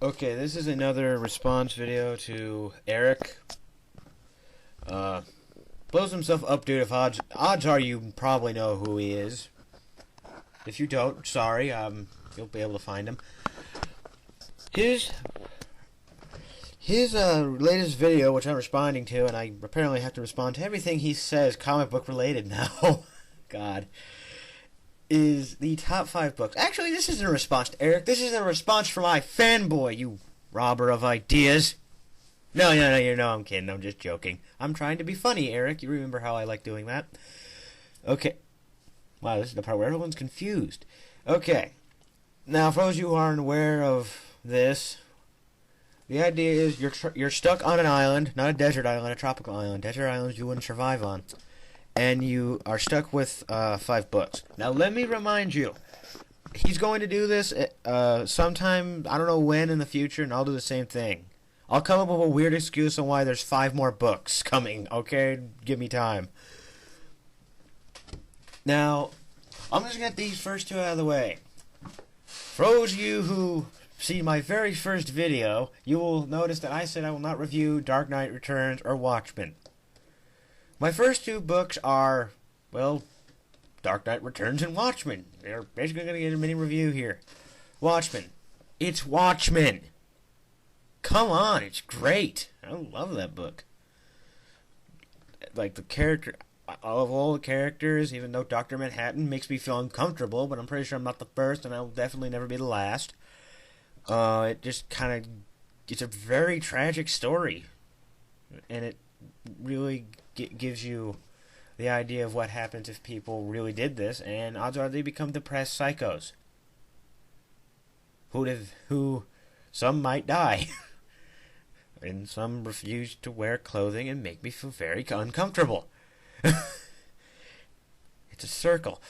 Okay, this is another response video to Eric. Blows himself up, dude. If odds are you probably know who he is. If you don't, sorry. You'll be able to find him. His latest video, which I'm responding to, and I apparently have to respond to everything he says comic book related now. God. Is the top 5 books. Actually, this isn't a response to Eric. This is a response from ifanboy, you robber of ideas. No, I'm kidding. I'm just joking. I'm trying to be funny, Eric. You remember how I like doing that? Okay. Wow, this is the part where everyone's confused. Okay. Now, for those of you who aren't aware of this, the idea is you're stuck on an island, not a desert island, a tropical island. Desert islands you wouldn't survive on. And you are stuck with 5 books. Now, let me remind you, he's going to do this sometime, I don't know when in the future, and I'll do the same thing. I'll come up with a weird excuse on why there's 5 more books coming, okay? Give me time. Now, I'm just going to get these first 2 out of the way. For those of you who see my very first video, you will notice that I said I will not review Dark Knight Returns or Watchmen. My first 2 books are, well, Dark Knight Returns and Watchmen. They're basically going to get a mini review here. Watchmen. It's Watchmen. Come on, it's great. I love that book. Like, the character, of all the characters, even though Dr. Manhattan makes me feel uncomfortable, but I'm pretty sure I'm not the first, and I will definitely never be the last. It just kind of, it's a very tragic story. And it really gives you the idea of what happens if people really did this, and odds are they become depressed psychos. Who some might die, and some refuse to wear clothing and make me feel very uncomfortable. It's a circle.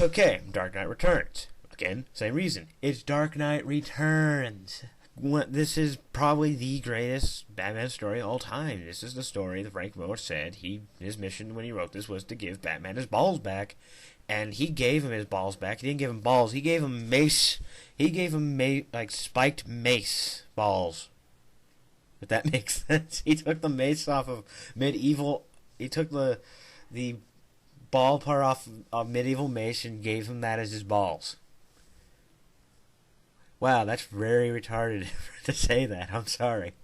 Okay, Dark Knight Returns. Again, same reason. It's Dark Knight Returns. This is probably the greatest Batman story of all time. This is the story that Frank Miller said his mission when he wrote this was to give Batman his balls back, and he gave him his balls back. He didn't give him balls. He gave him mace. He gave him like spiked mace balls. If that makes sense. He took the mace off of medieval. He took the ball part off of medieval mace and gave him that as his balls. Wow, that's very retarded to say that. I'm sorry.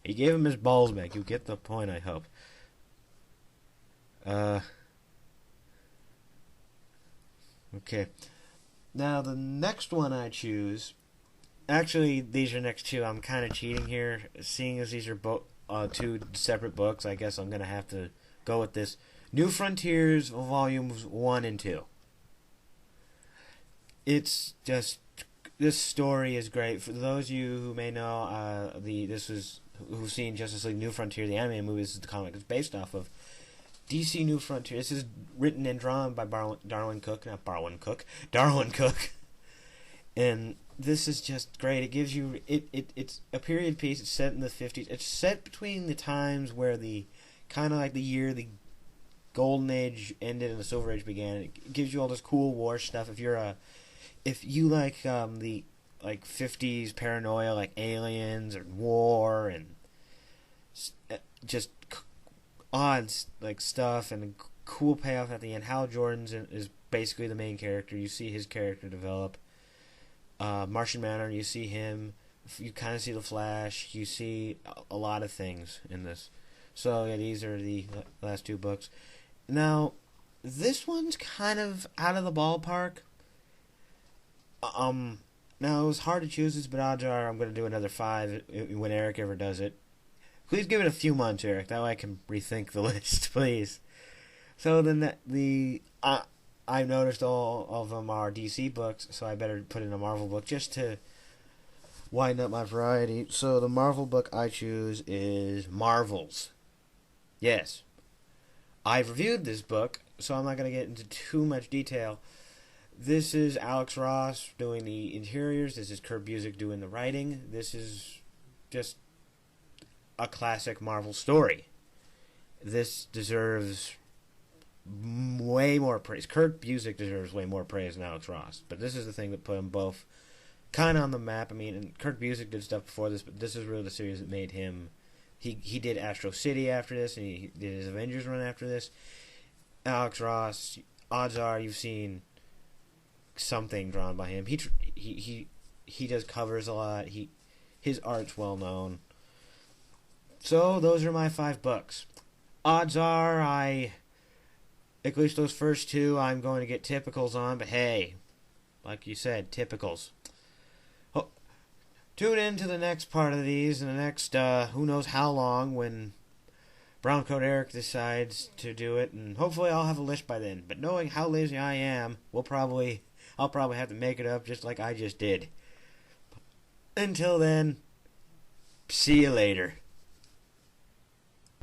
He gave him his balls back. You get the point, I hope. Okay. Now, the next one I choose... Actually, these are next 2. I'm kind of cheating here. Seeing as these are 2 separate books, I guess I'm going to have to go with this. New Frontiers, Volumes 1 and 2. It's just... This story is great. For those of you who may know, who've seen Justice League New Frontier, the anime movie, this is the comic it's based off of. DC New Frontier. This is written and drawn by Darwin Cook. And this is just great. It gives you it's a period piece. It's set in the 50s. It's set between the times where the kind of like the year the Golden Age ended and the Silver Age began. It gives you all this cool war stuff. If you like the 50s paranoia, like aliens or war and just odd like stuff and a cool payoff at the end. Hal Jordan's is basically the main character. You see his character develop. Martian Manhunter, you see him. You kind of see the Flash. You see a lot of things in this. So yeah, these are the last 2 books. Now, this one's kind of out of the ballpark. Now it was hard to choose this, but odds are I'm going to do another 5 when Eric ever does it. Please give it a few months, Eric. That way I can rethink the list, please. So then I've noticed all of them are DC books, so I better put in a Marvel book just to widen up my variety. So the Marvel book I choose is Marvels. Yes. I've reviewed this book, so I'm not going to get into too much detail. This is Alex Ross doing the interiors. This is Kurt Busiek doing the writing. This is just a classic Marvel story. This deserves way more praise. Kurt Busiek deserves way more praise than Alex Ross. But this is the thing that put them both kind of on the map. I mean, and Kurt Busiek did stuff before this, but this is really the series that made him. He did Astro City after this, and he did his Avengers run after this. Alex Ross, odds are you've seen something drawn by him. He does covers a lot. His art's well known. So those are my 5 books. Odds are at least those first 2 I'm going to get typicals on, but hey, like you said, typicals. Oh, tune in to the next part of these in the next who knows how long when Browncoat Eric decides to do it, and hopefully I'll have a list by then. But knowing how lazy I am, I'll probably have to make it up just like I just did. Until then, see you later.